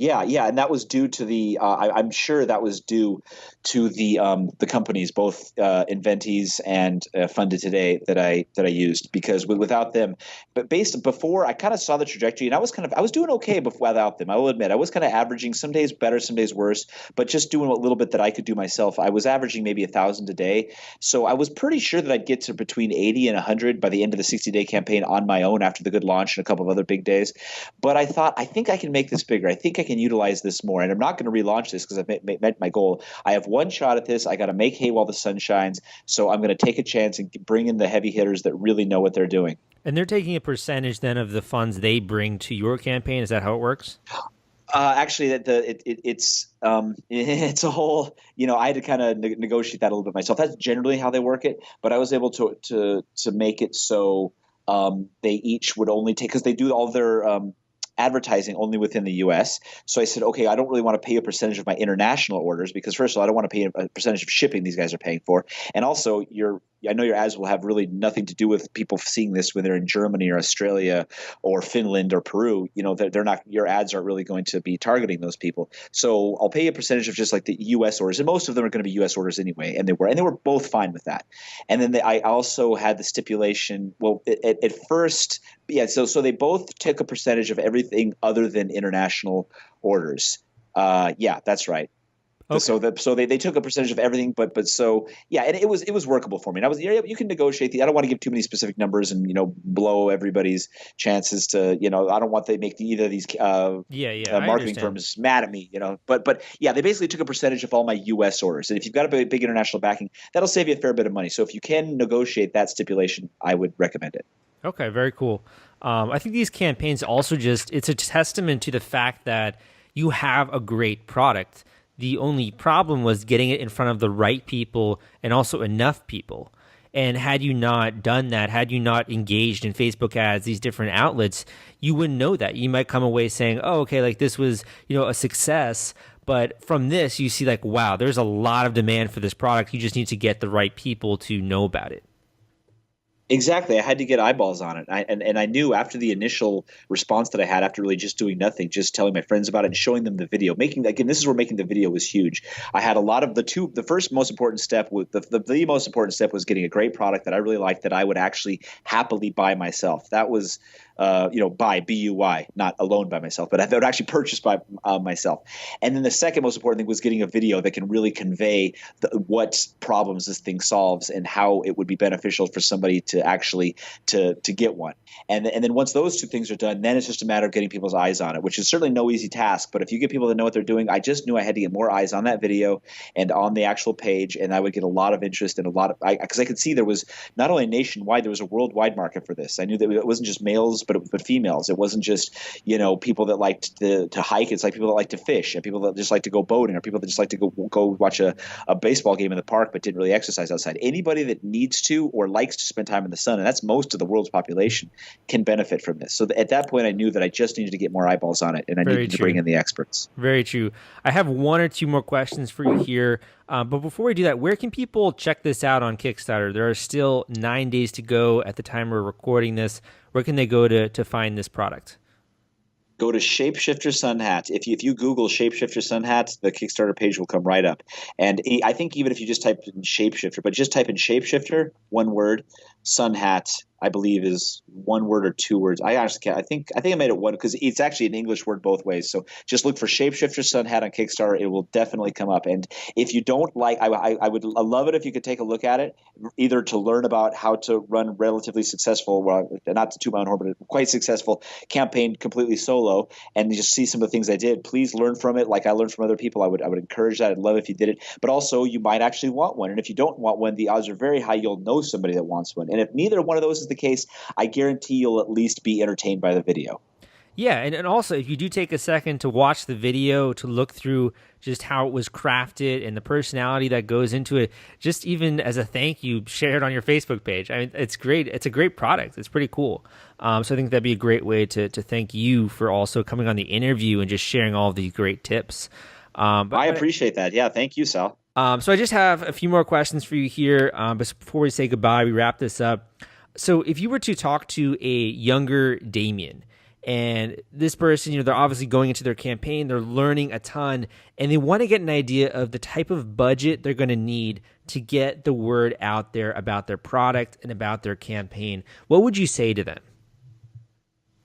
Yeah, and that was due to the. I'm sure that was due to the companies, both Inventees and Funded Today, that I used, because without them, but before I kind of saw the trajectory, and I was doing okay without them. I will admit I was kind of averaging some days better, some days worse, but just doing a little bit that I could do myself. I was averaging maybe 1,000 a day, so I was pretty sure that I'd get to between 80 and 100 by the end of the 60-day campaign on my own after the good launch and a couple of other big days. But I thought, I think I can make this bigger. I think I can utilize this more, and I'm not going to relaunch this because I've met my goal. I have one shot at this. I got to make hay while the sun shines, so I'm going to take a chance and bring in the heavy hitters that really know what they're doing. And they're taking a percentage then of the funds they bring to your campaign. Is that how it works? Actually, it's it's a whole. I had to kind of negotiate that a little bit myself. That's generally how they work it, but I was able to make it so they each would only take, because they do all their advertising only within the U.S. So I said, okay, I don't really want to pay a percentage of my international orders, because first of all, I don't want to pay a percentage of shipping these guys are paying for, and also I know your ads will have really nothing to do with people seeing this when they're in Germany or Australia or Finland or Peru. They're not, your ads aren't really going to be targeting those people. So I'll pay a percentage of just like the U.S. orders, and most of them are going to be U.S. orders anyway, and they were both fine with that. And then I also had the stipulation. Well, at first, yeah. So they both took a percentage of everything other than international orders. Yeah, that's right. Okay. So they took a percentage of everything, but so yeah, and it was workable for me. And I was, you can negotiate I don't want to give too many specific numbers and blow everybody's chances to I don't want they make either of these marketing firms mad at me, But yeah, they basically took a percentage of all my U.S. orders, and if you've got a big international backing, that'll save you a fair bit of money. So if you can negotiate that stipulation, I would recommend it. Okay, very cool. I think these campaigns also it's a testament to the fact that you have a great product. The only problem was getting it in front of the right people and also enough people. And had you not done that, had you not engaged in Facebook ads, these different outlets, you wouldn't know that. You might come away saying, oh, okay, like this was, a success. But from this, you see like, wow, there's a lot of demand for this product. You just need to get the right people to know about it. Exactly. I had to get eyeballs on it. And I knew after the initial response that I had after really just doing nothing, just telling my friends about it and showing them the video, this is where making the video was huge. I had a lot of the first most important step the most important step was getting a great product that I really liked, that I would actually happily buy myself. That was buy, B-U-Y, not alone by myself, but I would actually purchase by myself. And then the second most important thing was getting a video that can really convey what problems this thing solves and how it would be beneficial for somebody to actually to get one. And then once those two things are done, then it's just a matter of getting people's eyes on it, which is certainly no easy task. But if you get people that know what they're doing, I just knew I had to get more eyes on that video and on the actual page, and I would get a lot of interest and because I could see there was not only nationwide, there was a worldwide market for this. I knew that it wasn't just males, but females. It wasn't just people that liked to hike. It's like people that like to fish, and people that just like to go boating, or people that just like to go watch a baseball game in the park but didn't really exercise outside. Anybody that needs to or likes to spend time in the sun, and that's most of the world's population, can benefit from this. So at that point, I knew that I just needed to get more eyeballs on it, and I needed to bring in the experts. Very true. I have one or two more questions for you here. But before we do that, where can people check this out on Kickstarter? There are still 9 days to go at the time we're recording this. Where can they go to find this product? Go to Shapeshifter Sunhat. If you Google Shapeshifter Sunhat, the Kickstarter page will come right up. And I think even if you just type in Shapeshifter, but just type in Shapeshifter, one word, Sunhat, I believe is one word or two words. I honestly can't. I think I made it one because it's actually an English word both ways. So just look for Shapeshifter Sunhat on Kickstarter. It will definitely come up. And if you don't like, I would love it if you could take a look at it, either to learn about how to run relatively successful, well, not to toot my own horn, but quite successful campaign completely solo, and just see some of the things I did. Please learn from it, like I learned from other people. I would encourage that. I'd love if you did it. But also, you might actually want one. And if you don't want one, the odds are very high you'll know somebody that wants one. And if neither one of those is the case, I guarantee you'll at least be entertained by the video. Yeah, and also if you do take a second to watch the video, to look through just how it was crafted and the personality that goes into it, just even as a thank you, share it on your Facebook page. I mean, it's great. It's a great product. It's pretty cool. So I think that'd be a great way to thank you for also coming on the interview and just sharing all of these great tips. But I appreciate that. Yeah, thank you, Sal. So I just have a few more questions for you here. But before we say goodbye, we wrap this up. So if you were to talk to a younger Damien And this person, they're obviously going into their campaign, they're learning a ton, and they want to get an idea of the type of budget they're going to need to get the word out there about their product and about their campaign. What would you say to them?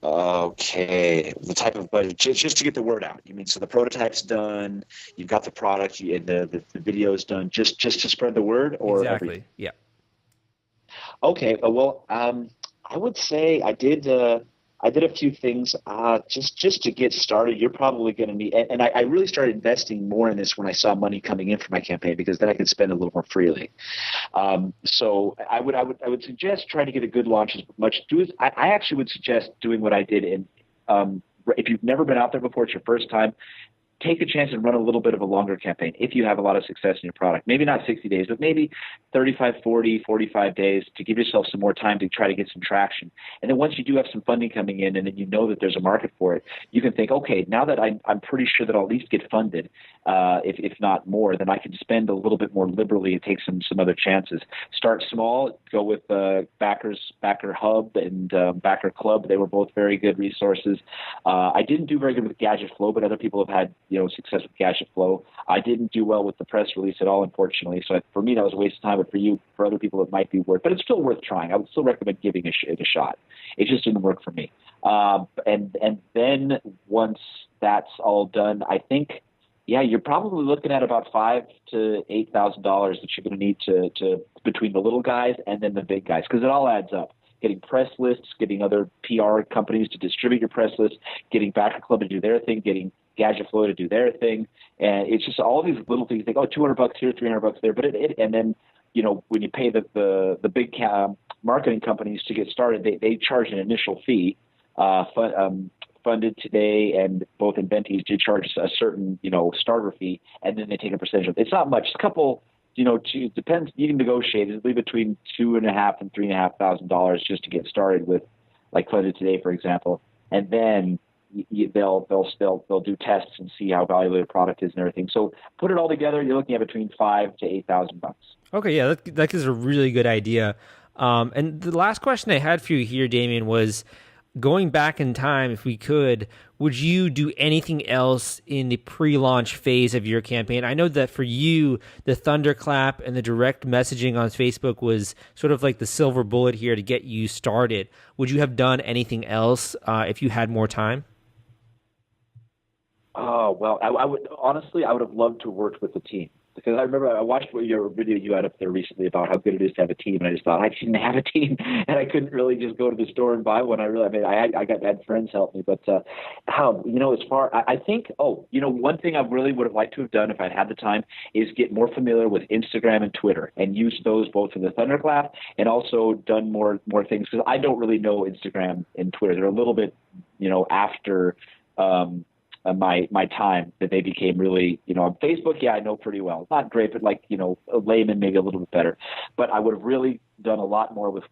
Okay, the type of budget just to get the word out. You mean so the prototype's done, you've got the product, the video's done, just to spread the word, or exactly? Everything? Yeah. Okay, well, I would say I did a few things just to get started. You're probably going to need, and I really started investing more in this when I saw money coming in for my campaign, because then I could spend a little more freely. So I would suggest trying to get a good launch as much. I actually would suggest doing what I did if you've never been out there before, it's your first time. Take a chance and run a little bit of a longer campaign if you have a lot of success in your product. Maybe not 60 days, but maybe 35, 40, 45 days to give yourself some more time to try to get some traction. And then once you do have some funding coming in and then you know that there's a market for it, you can think, okay, now that I'm pretty sure that I'll at least get funded, if not more, then I can spend a little bit more liberally and take some other chances. Start small, go with Backer Hub and Backer Club. They were both very good resources. I didn't do very good with Gadget Flow, but other people have had success with Gadget Flow. I didn't do well with the press release at all, unfortunately. So for me, that was a waste of time. But for other people, it might be worth. But it's still worth trying. I would still recommend giving it a shot. It just didn't work for me. And then once that's all done, I think, you're probably looking at about $5,000 to $8,000 that you're going to need to between the little guys and then the big guys, because it all adds up. Getting press lists, getting other PR companies to distribute your press list, getting Backer Club to do their thing, getting Gadget Flow to do their thing, and it's just all these little things. You think, $200 here, $300 there, but and then when you pay the big marketing companies to get started, they charge an initial fee. Funded Today and both Inventees did charge a certain starter fee, and then they take a percentage of it. It's not much. It's a couple. Depends. You can negotiate. It'll be between $2,500 and $3,500 just to get started with, like Funded Today, for example, and then they'll do tests and see how valuable the product is and everything. So put it all together, you're looking at between $5,000 to $8,000. Okay, yeah, that is a really good idea. And the last question I had for you here, Damien, was going back in time, if we could, would you do anything else in the pre-launch phase of your campaign? I know that for you, the thunderclap and the direct messaging on Facebook was sort of like the silver bullet here to get you started. Would you have done anything else if you had more time? Oh, well, I would have loved to have worked with the team. Because I remember I watched your video you had up there recently about how good it is to have a team, and I just thought I didn't have a team, and I couldn't really just go to the store and buy one. I had friends help me, but I think one thing I really would have liked to have done if I'd had the time is get more familiar with Instagram and Twitter and use those both for the thunderclap and also done more things, because I don't really know Instagram and Twitter. They're a little bit after. My time that they became really, on Facebook, I know pretty well. Not great, but a layman, maybe a little bit better. But I would have really done a lot more with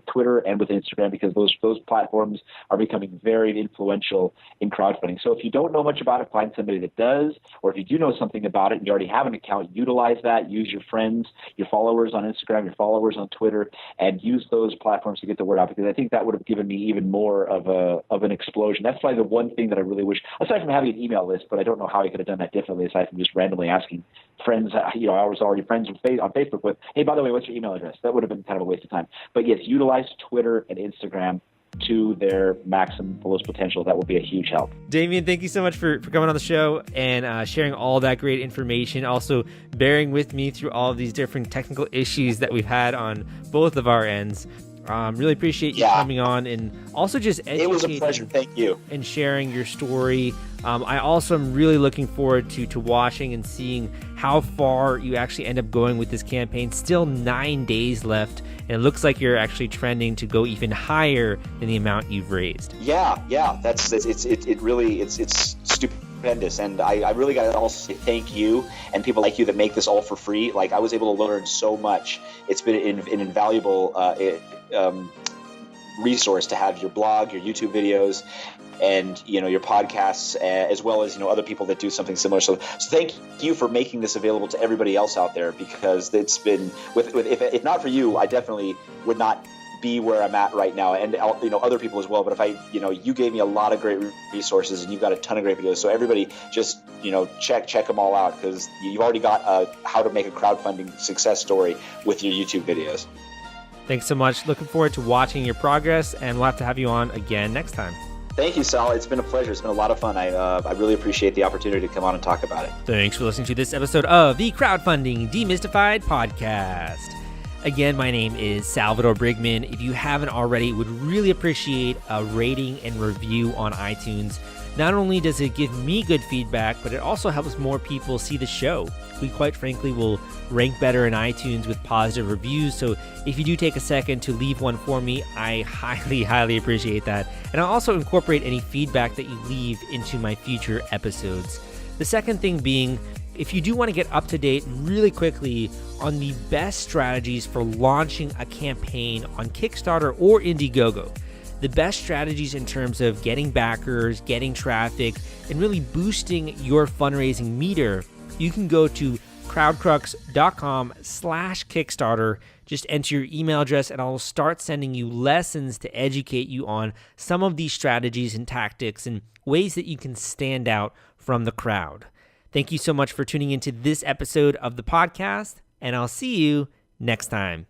Twitter and with Instagram, because those platforms are becoming very influential in crowdfunding. So if you don't know much about it, find somebody that does, or if you do know something about it and you already have an account, utilize that. Use your friends, your followers on Instagram, your followers on Twitter, and use those platforms to get the word out, because I think that would have given me even more of an explosion. That's probably the one thing that I really wish, aside from having an email list, but I don't know how I could have done that differently aside from just randomly asking friends. I was already friends on Facebook with, hey, by the way, what's your email address? That would have been kind of a waste of time. But yes, utilize Twitter and Instagram to their maximum fullest potential. That will be a huge help. Damien, thank you so much for coming on the show and sharing all that great information. Also bearing with me through all of these different technical issues that we've had on both of our ends. Really appreciate you coming on and also just educating. It was a pleasure. Thank you. And sharing your story. I also am really looking forward to watching and seeing how far you actually end up going with this campaign. Still 9 days left, and it looks like you're actually trending to go even higher than the amount you've raised. Yeah. It's stupendous, and I really got to also say thank you and people like you that make this all for free. Like, I was able to learn so much. It's been an invaluable resource to have your blog, your YouTube videos, and your podcasts, as well as other people that do something similar. So thank you for making this available to everybody else out there, because it's been if not for you, I definitely would not be where I'm at right now, and other people as well. But if you gave me a lot of great resources, and you've got a ton of great videos. So everybody just check them all out, because you've already got how to make a crowdfunding success story with your YouTube videos. Thanks so much. Looking forward to watching your progress, and we'll have to have you on again next time. Thank you, Sal. It's been a pleasure. It's been a lot of fun. I really appreciate the opportunity to come on and talk about it. Thanks for listening to this episode of the Crowdfunding Demystified podcast. Again, my name is Salvador Briggman. If you haven't already, would really appreciate a rating and review on iTunes. Not only does it give me good feedback, but it also helps more people see the show. We quite frankly will rank better in iTunes with positive reviews, so if you do take a second to leave one for me, I highly, highly appreciate that. And I'll also incorporate any feedback that you leave into my future episodes. The second thing being, if you do want to get up to date really quickly on the best strategies for launching a campaign on Kickstarter or Indiegogo, the best strategies in terms of getting backers, getting traffic, and really boosting your fundraising meter, you can go to crowdcrux.com/Kickstarter. Just enter your email address and I'll start sending you lessons to educate you on some of these strategies and tactics and ways that you can stand out from the crowd. Thank you so much for tuning into this episode of the podcast, and I'll see you next time.